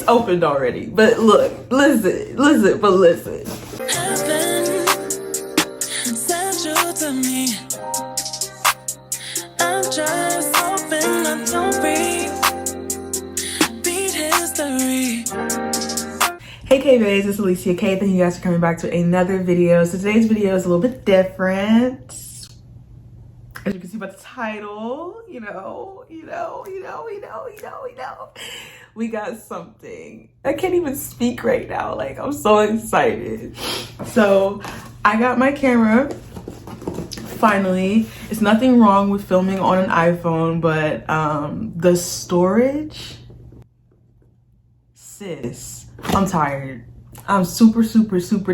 it's opened already. But look, listen. Heaven sent you to me. I'm just hoping I don't repeat history. Hey Kae Baes, it's Alicia Kae. Thank you guys for coming back to another video. So today's video is a little bit different. As you can see by the title, we got something. I can't even speak right now. Like, I'm so excited. So I got my camera finally. It's nothing wrong with filming on an iPhone, but the storage, sis, I'm tired. I'm super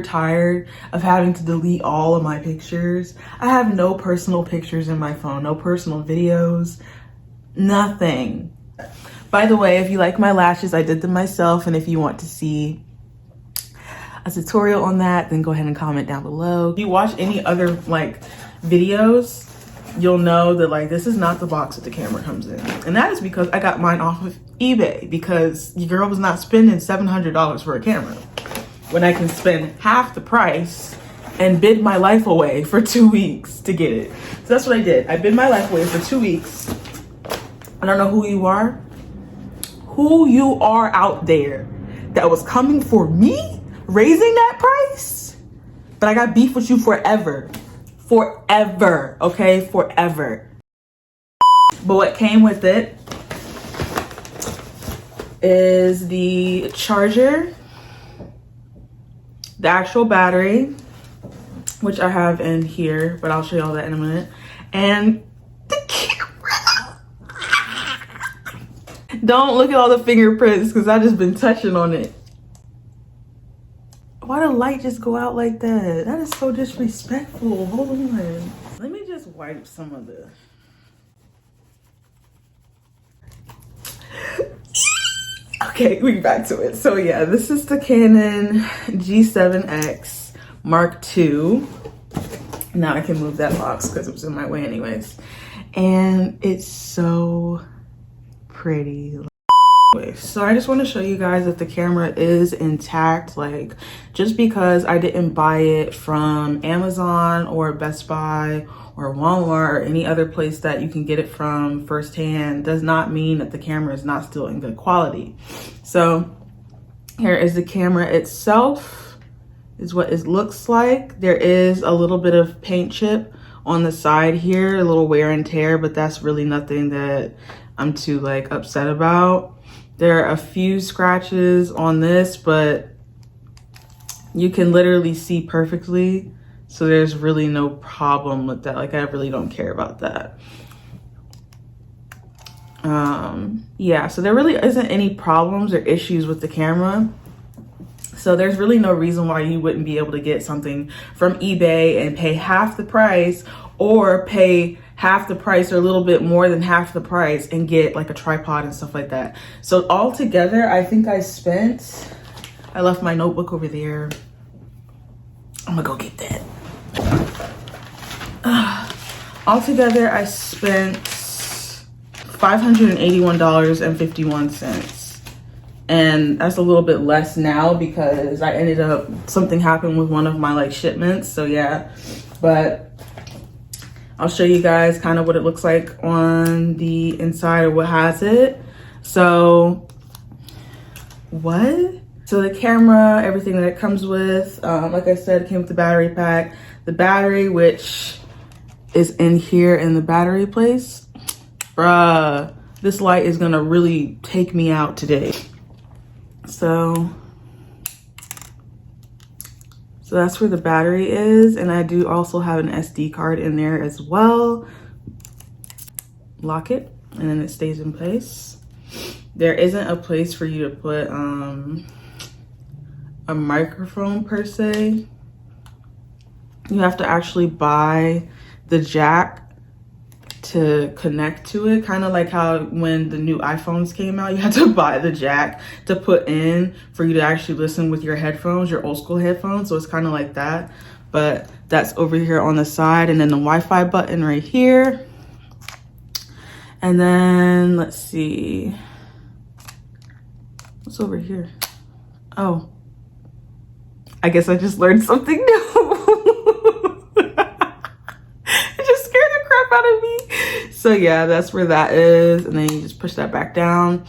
tired of having to delete all of my pictures. I have no personal pictures in my phone, no personal videos, nothing. By the way, if you like my lashes, I did them myself, and if you want to see a tutorial on that, then go ahead and comment down below. If you watch any other like videos, you'll know that like this is not the box that the camera comes in, and that is because I got mine off of eBay, because your girl was not spending $700 for a camera when I can spend half the price and bid my life away for 2 weeks to get it. So that's what I did. I bid my life away for 2 weeks. I don't know who you are out there that was coming for me, raising that price, but I got beef with you forever, okay, forever. But what came with it is the charger, the actual battery, which I have in here, but I'll show you all that in a minute, and the camera. Don't look at all the fingerprints because I've just been touching on it. Why the light just go out like that? That is so disrespectful. Hold on. Let me just wipe some of the... Okay, we back to it. So yeah, this is the Canon G7x Mark II. Now I can move that box because it was in my way anyways. And it's so pretty. So I just want to show you guys that the camera is intact. Like, just because I didn't buy it from Amazon or Best Buy or Walmart or any other place that you can get it from firsthand does not mean that the camera is not still in good quality. So here is the camera itself, is what it looks like. There is a little bit of paint chip on the side here, a little wear and tear, but that's really nothing that I'm too like upset about. There are a few scratches on this, but you can literally see perfectly. So there's really no problem with that. Like, I really don't care about that. Yeah, so there really isn't any problems or issues with the camera. So there's really no reason why you wouldn't be able to get something from eBay and pay half the price, or pay half the price or a little bit more than half the price and get like a tripod and stuff like that. So altogether, I think I left my notebook over there. I'm gonna go get that. Altogether, I spent $581.51. And that's a little bit less now because I ended up, something happened with one of my like shipments. So yeah, but I'll show you guys kind of what it looks like on the inside of what has it. So So the camera, everything that it comes with, like I said, it came with the battery pack. The battery, which is in here in the battery place. Bruh, this light is gonna really take me out today. So that's where the battery is, and I do also have an SD card in there as well. Lock it, and then it stays in place. There isn't a place for you to put a microphone per se. You have to actually buy the jack to connect to it, kind of like how when the new iPhones came out, you had to buy the jack to put in for you to actually listen with your headphones, your old school headphones. So it's kind of like that, but that's over here on the side, and then the Wi-Fi button right here. And then let's see, What's over here? Oh, I guess I just learned something new. It just scared the crap out of me. So yeah, that's where that is. And then you just push that back down.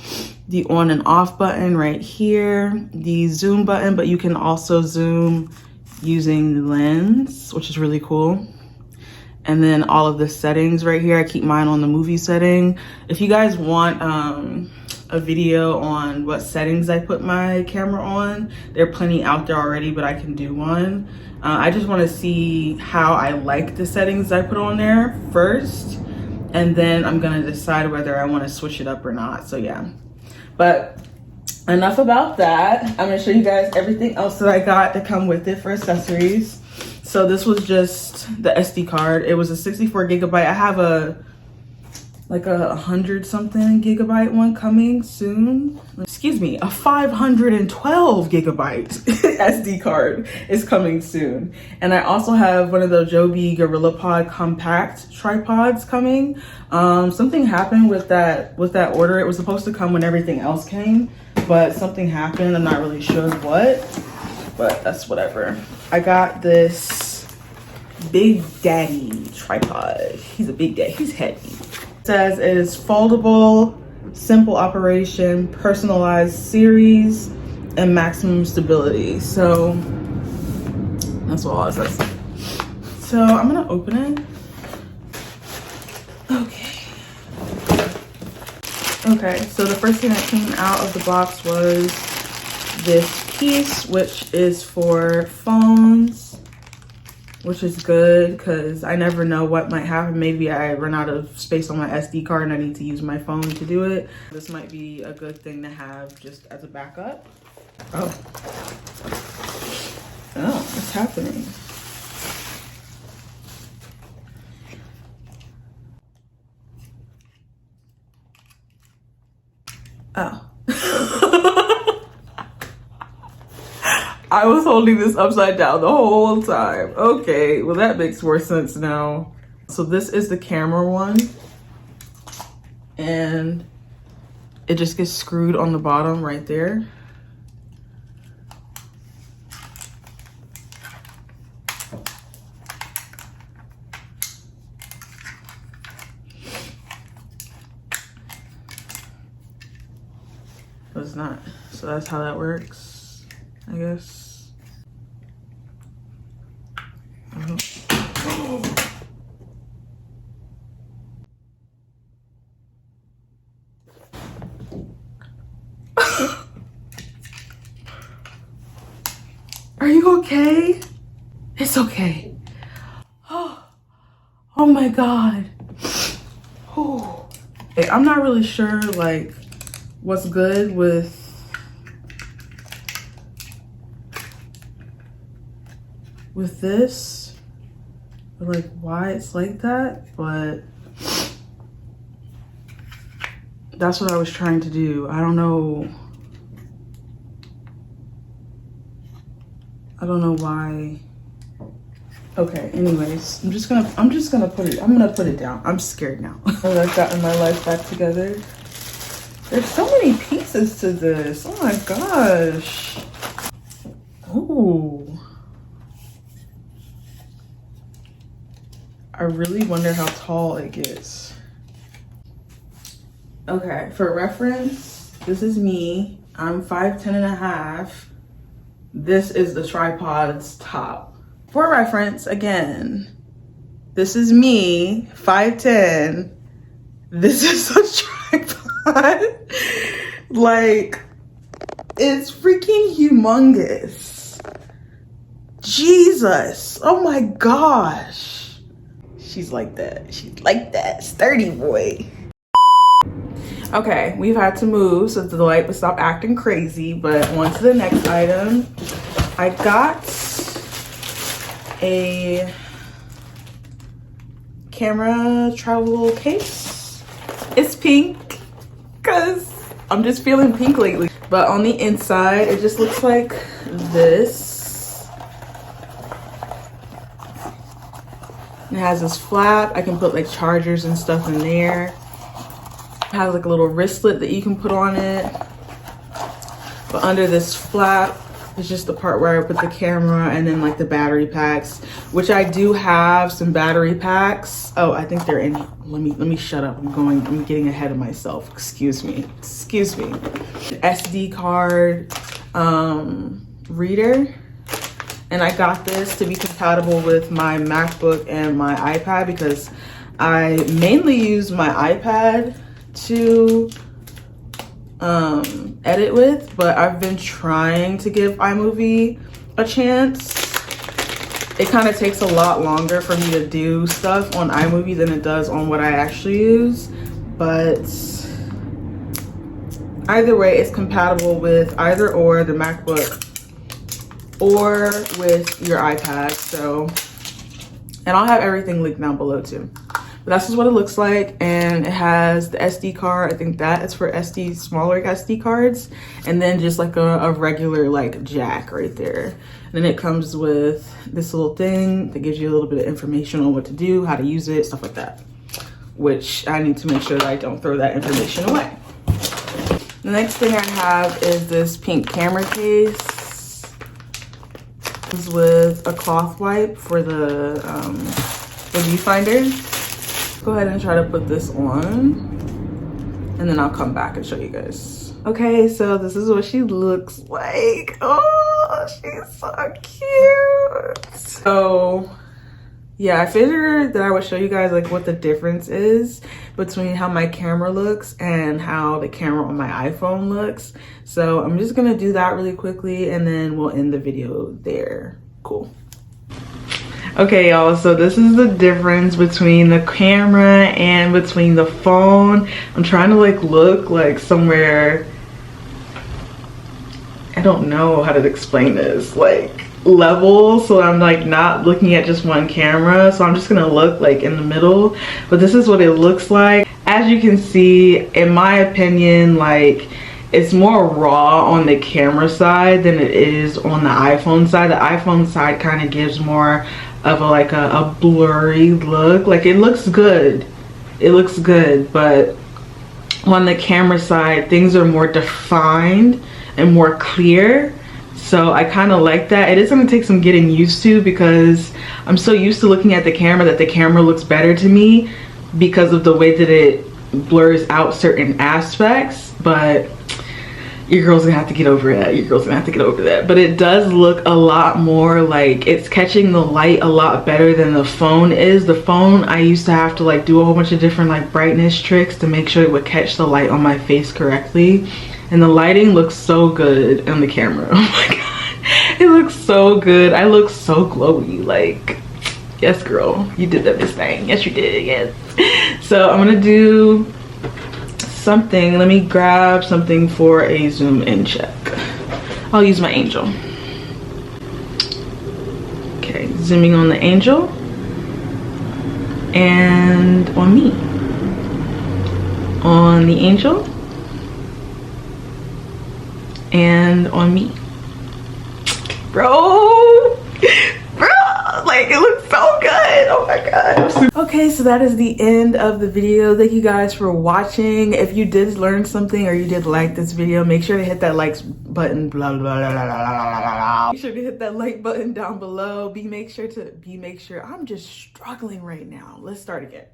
The on and off button right here. The zoom button, but you can also zoom using the lens, which is really cool. And then all of the settings right here. I keep mine on the movie setting. If you guys want a video on what settings I put my camera on, there are plenty out there already, but I can do one. I just want to see how I like the settings I put on there first, and then I'm gonna decide whether I want to switch it up or not. So yeah, but enough about that. I'm gonna show you guys everything else that I got to come with it for accessories. So this was just the SD card. It was a 64 gigabyte. I have like a 100 something gigabyte one coming soon. Excuse me, a 512 gigabyte SD card is coming soon. And I also have one of the Joby Gorilla Pod compact tripods coming. Something happened with that order. It was supposed to come when everything else came, but something happened. I'm not really sure what, but that's whatever. I got this Big Daddy tripod. He's a big daddy, he's heavy. It says it is foldable, simple operation, personalized series, and maximum stability. So that's all it says. So I'm gonna open it. Okay, so the first thing that came out of the box was this piece, which is for phones, which is good because I never know what might happen. Maybe I run out of space on my SD card and I need to use my phone to do it. This might be a good thing to have just as a backup. Oh, what's happening? Oh. I was holding this upside down the whole time. Okay, well that makes more sense now. So this is the camera one. And it just gets screwed on the bottom right there. But it's not. So that's how that works, I guess. Are you okay? It's okay. Oh my God. Oh. Hey, I'm not really sure like what's good with this, or like why it's like that, but that's what I was trying to do. I don't know why. Okay, anyways, I'm gonna put it down. I'm scared now. I've gotten my life back together. There's so many pieces to this. Oh my gosh. Oh. I really wonder how tall it gets. Okay, for reference, this is me. I'm 5'10" and a half. This is the tripod's top. For reference, again, this is me, 5'10". This is a tripod. Like, it's freaking humongous. Jesus, oh my gosh. She's like that, sturdy boy. Okay, we've had to move so the light would stop acting crazy, but on to the next item. I got a camera travel case. It's pink because I'm just feeling pink lately. But on the inside, it just looks like this. It has this flap. I can put like chargers and stuff in there. It has like a little wristlet that you can put on it. But under this flap is just the part where I put the camera and then like the battery packs, which I do have some battery packs. Oh, I think they're in. Let me shut up. I'm getting ahead of myself. Excuse me. SD card reader. And I got this to be compatible with my MacBook and my iPad because I mainly use my iPad to edit with, but I've been trying to give iMovie a chance. It kind of takes a lot longer for me to do stuff on iMovie than it does on what I actually use, but either way, it's compatible with either or the MacBook or with your iPad. So, and I'll have everything linked down below too. But that's just what it looks like, and it has the SD card. I think that is for smaller SD cards, and then just like a regular like jack right there. And then it comes with this little thing that gives you a little bit of information on what to do, how to use it, stuff like that, which I need to make sure that I don't throw that information away. The next thing I have is this pink camera case. This is with a cloth wipe for the viewfinder. Go ahead and try to put this on, and then I'll come back and show you guys. Okay, so this is what she looks like. Oh, she's so cute. So yeah, I figured that I would show you guys like what the difference is between how my camera looks and how the camera on my iPhone looks. So I'm just gonna do that really quickly, and then we'll end the video there. Cool. Okay, y'all, so this is the difference between the camera and between the phone. I'm trying to like look like somewhere, I don't know how to explain this, like level, so I'm like not looking at just one camera. So I'm just gonna look like in the middle, but this is what it looks like. As you can see, in my opinion, like it's more raw on the camera side than it is on the iPhone side. The iPhone side kind of gives more of a blurry look. Like it looks good, but on the camera side things are more defined and more clear. So I kind of like that. It is going to take some getting used to because I'm so used to looking at the camera that the camera looks better to me because of the way that it blurs out certain aspects. But your girl's gonna have to get over that. But it does look a lot more like it's catching the light a lot better than the phone is. The phone, I used to have to like do a whole bunch of different like brightness tricks to make sure it would catch the light on my face correctly. And the lighting looks so good on the camera. Oh my god, it looks so good. I look so glowy. Like, yes girl, you did that this thing. Yes you did, yes. So I'm gonna do something. Let me grab something for a zoom in check. I'll use my Angel. Okay, zooming on the Angel and on me. On the Angel and on me. Bro, like it looks so good. Oh my god. Okay, so that is the end of the video. Thank you guys for watching. If you did learn something or you did like this video, make sure to hit that like button. Blah, blah, blah, blah, blah, blah. Make sure to hit that like button down below. Make sure. I'm just struggling right now. Let's start again.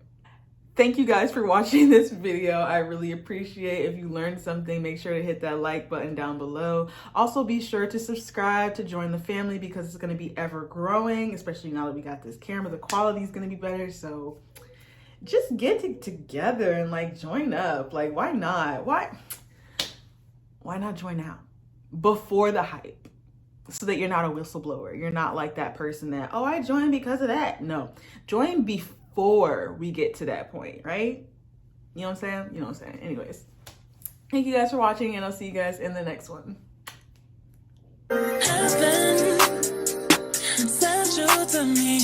Thank you guys for watching this video. I really appreciate it. If you learned something, make sure to hit that like button down below. Also be sure to subscribe to join the family because it's going to be ever growing, especially now that we got this camera. The quality is going to be better. So just get it together and like join up. Like, why not? Why not join out before the hype so that you're not a whistleblower? You're not like that person that, oh, I joined because of that. No, join before we get to that point, right? You know what I'm saying? You know what I'm saying? Anyways, thank you guys for watching, and I'll see you guys in the next one. Has been central to me.